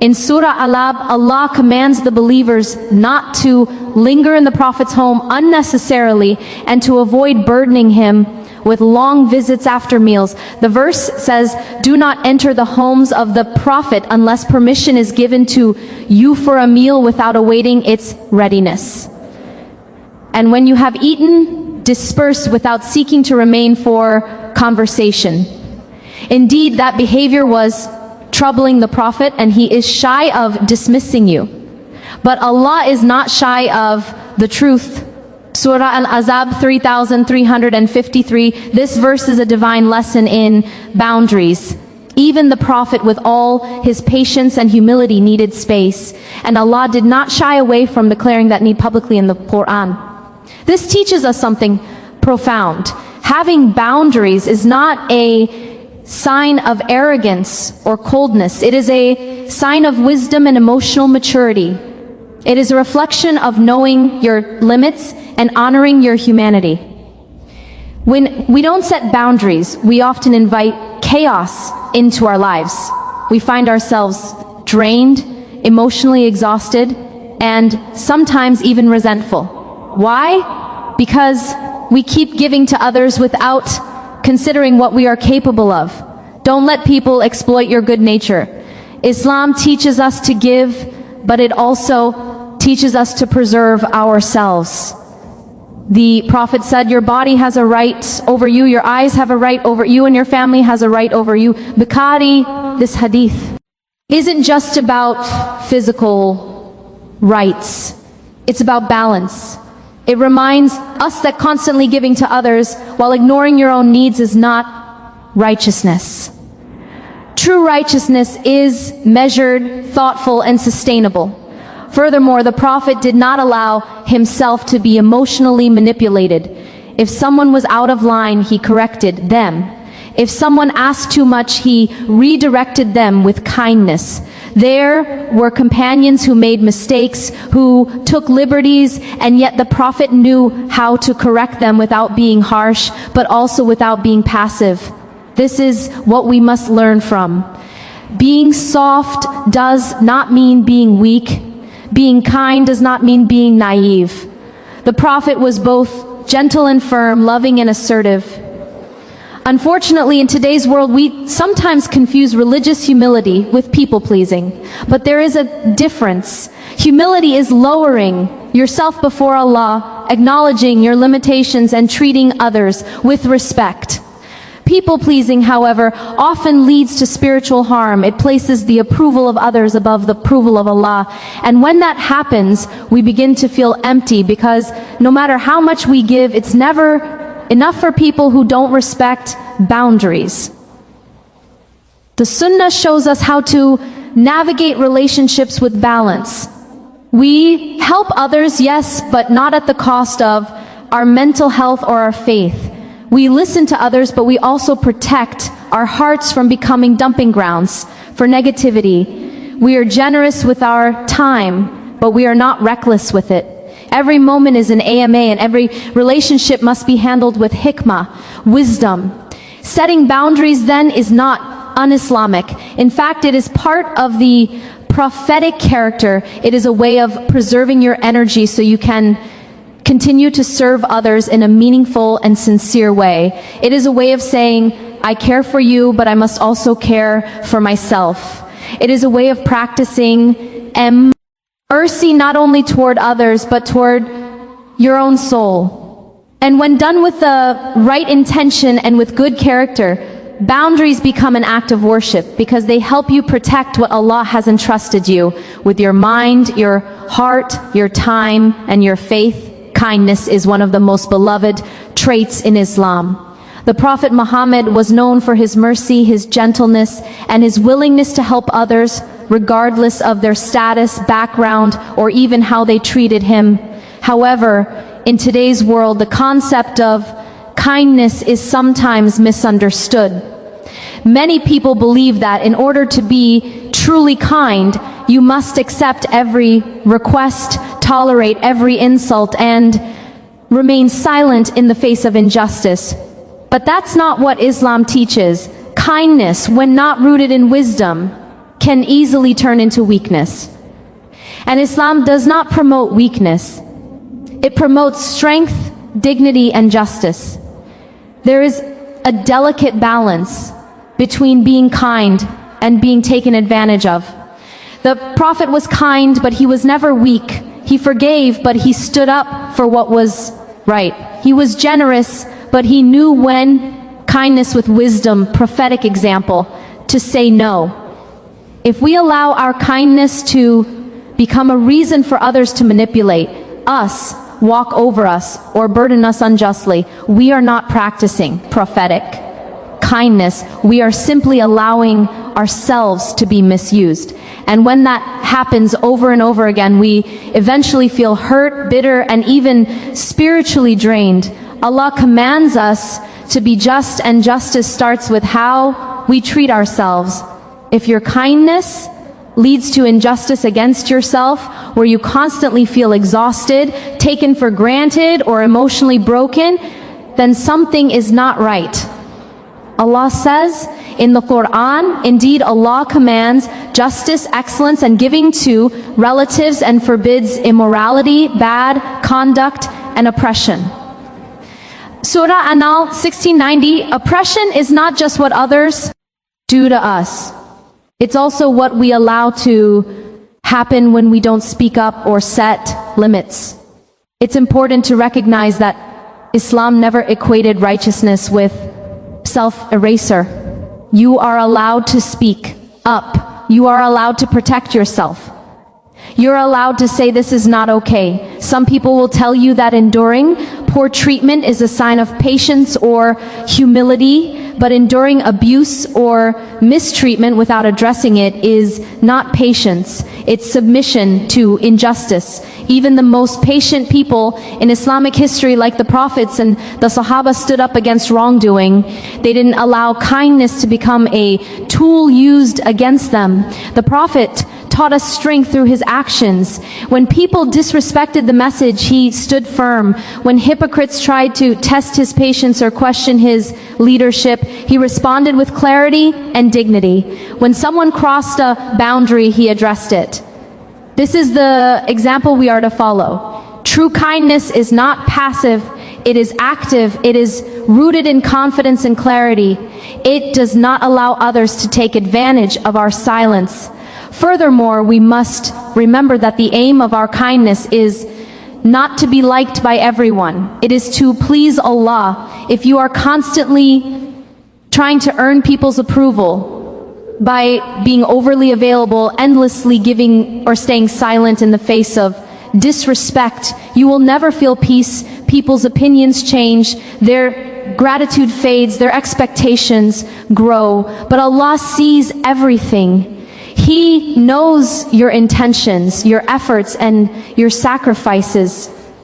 In Surah Al-Ahzab, Allah commands the believers not to linger in the Prophet's home unnecessarily and to avoid burdening him with long visits after meals. The verse says, "Do not enter the homes of the Prophet unless permission is given to you for a meal without awaiting its readiness. And when you have eaten, disperse without seeking to remain for conversation." Indeed, that behavior was troubling the Prophet, and he is shy of dismissing you. But Allah is not shy of the truth. Surah Al-Ahzab 3353. This verse is a divine lesson in boundaries. Even the Prophet, with all his patience and humility, needed space. And Allah did not shy away from declaring that need publicly in the Quran. This teaches us something profound. Having boundaries is not a sign of arrogance or coldness. It is a sign of wisdom and emotional maturity. It is a reflection of knowing your limits and honoring your humanity. When we don't set boundaries, we often invite chaos into our lives. We find ourselves drained, emotionally exhausted, and sometimes even resentful. Why? Because we keep giving to others without considering what we are capable of. Don't let people exploit your good nature. Islam teaches us to give, but it also teaches us to preserve ourselves. The Prophet said, your body has a right over you, your eyes have a right over you, and your family has a right over you. Bukhari, this hadith isn't just about physical rights. It's about balance. It reminds us that constantly giving to others while ignoring your own needs is not righteousness. True righteousness is measured, thoughtful, and sustainable. Furthermore, the Prophet did not allow himself to be emotionally manipulated. If someone was out of line, he corrected them. If someone asked too much, he redirected them with kindness. There were companions who made mistakes, who took liberties, and yet the Prophet knew how to correct them without being harsh, but also without being passive. This is what we must learn from. Being soft does not mean being weak. Being kind does not mean being naive. The Prophet was both gentle and firm, loving and assertive. Unfortunately, in today's world, we sometimes confuse religious humility with people-pleasing. But there is a difference. Humility is lowering yourself before Allah, acknowledging your limitations and treating others with respect. People-pleasing, however, often leads to spiritual harm. It places the approval of others above the approval of Allah. And when that happens, we begin to feel empty, because no matter how much we give, it's never enough for people who don't respect boundaries. The Sunnah shows us how to navigate relationships with balance. We help others, yes, but not at the cost of our mental health or our faith. We listen to others, but we also protect our hearts from becoming dumping grounds for negativity. We are generous with our time, but we are not reckless with it. Every moment is an AMA, and every relationship must be handled with hikmah, wisdom. Setting boundaries then is not un-Islamic. In fact, it is part of the prophetic character. It is a way of preserving your energy so you can continue to serve others in a meaningful and sincere way. It is a way of saying, I care for you, but I must also care for myself. It is a way of practicing mercy not only toward others, but toward your own soul. And when done with the right intention and with good character, boundaries become an act of worship, because they help you protect what Allah has entrusted you with: your mind, your heart, your time, and your faith. Kindness is one of the most beloved traits in Islam. The Prophet Muhammad was known for his mercy, his gentleness, and his willingness to help others, regardless of their status, background, or even how they treated him. However, in today's world, the concept of kindness is sometimes misunderstood. Many people believe that in order to be truly kind, you must accept every request, tolerate every insult, and remain silent in the face of injustice. But that's not what Islam teaches. Kindness, when not rooted in wisdom, can easily turn into weakness. And Islam does not promote weakness. It promotes strength, dignity, and justice. There is a delicate balance between being kind and being taken advantage of. The Prophet was kind, but he was never weak. He forgave, but he stood up for what was right. He was generous, but he knew when, kindness with wisdom, prophetic example, to say no. If we allow our kindness to become a reason for others to manipulate us, walk over us, or burden us unjustly, we are not practicing prophetic kindness. We are simply allowing ourselves to be misused. And when that happens over and over again, we eventually feel hurt, bitter, and even spiritually drained. Allah commands us to be just, and justice starts with how we treat ourselves. If your kindness leads to injustice against yourself, where you constantly feel exhausted, taken for granted, or emotionally broken, then something is not right. Allah says in the Quran, indeed Allah commands justice, excellence, and giving to relatives, and forbids immorality, bad conduct, and oppression. Surah An-Nahl 1690, oppression is not just what others do to us. It's also what we allow to happen when we don't speak up or set limits. It's important to recognize that Islam never equated righteousness with self-eraser. You are allowed to speak up. You are allowed to protect yourself. You're allowed to say this is not okay. Some people will tell you that enduring poor treatment is a sign of patience or humility, but enduring abuse or mistreatment without addressing it is not patience. It's submission to injustice. Even the most patient people in Islamic history, like the prophets and the Sahaba, stood up against wrongdoing. They didn't allow kindness to become a tool used against them. The Prophet taught us strength through his actions. When people disrespected the message, he stood firm. When hypocrites tried to test his patience or question his leadership, he responded with clarity and dignity. When someone crossed a boundary, he addressed it. This is the example we are to follow. True kindness is not passive, it is active, it is rooted in confidence and clarity. It does not allow others to take advantage of our silence. Furthermore, we must remember that the aim of our kindness is not to be liked by everyone. It is to please Allah. If you are constantly trying to earn people's approval by being overly available, endlessly giving, or staying silent in the face of disrespect, you will never feel peace. People's opinions change, their gratitude fades, their expectations grow. But Allah sees everything. He knows your intentions, your efforts, and your sacrifices.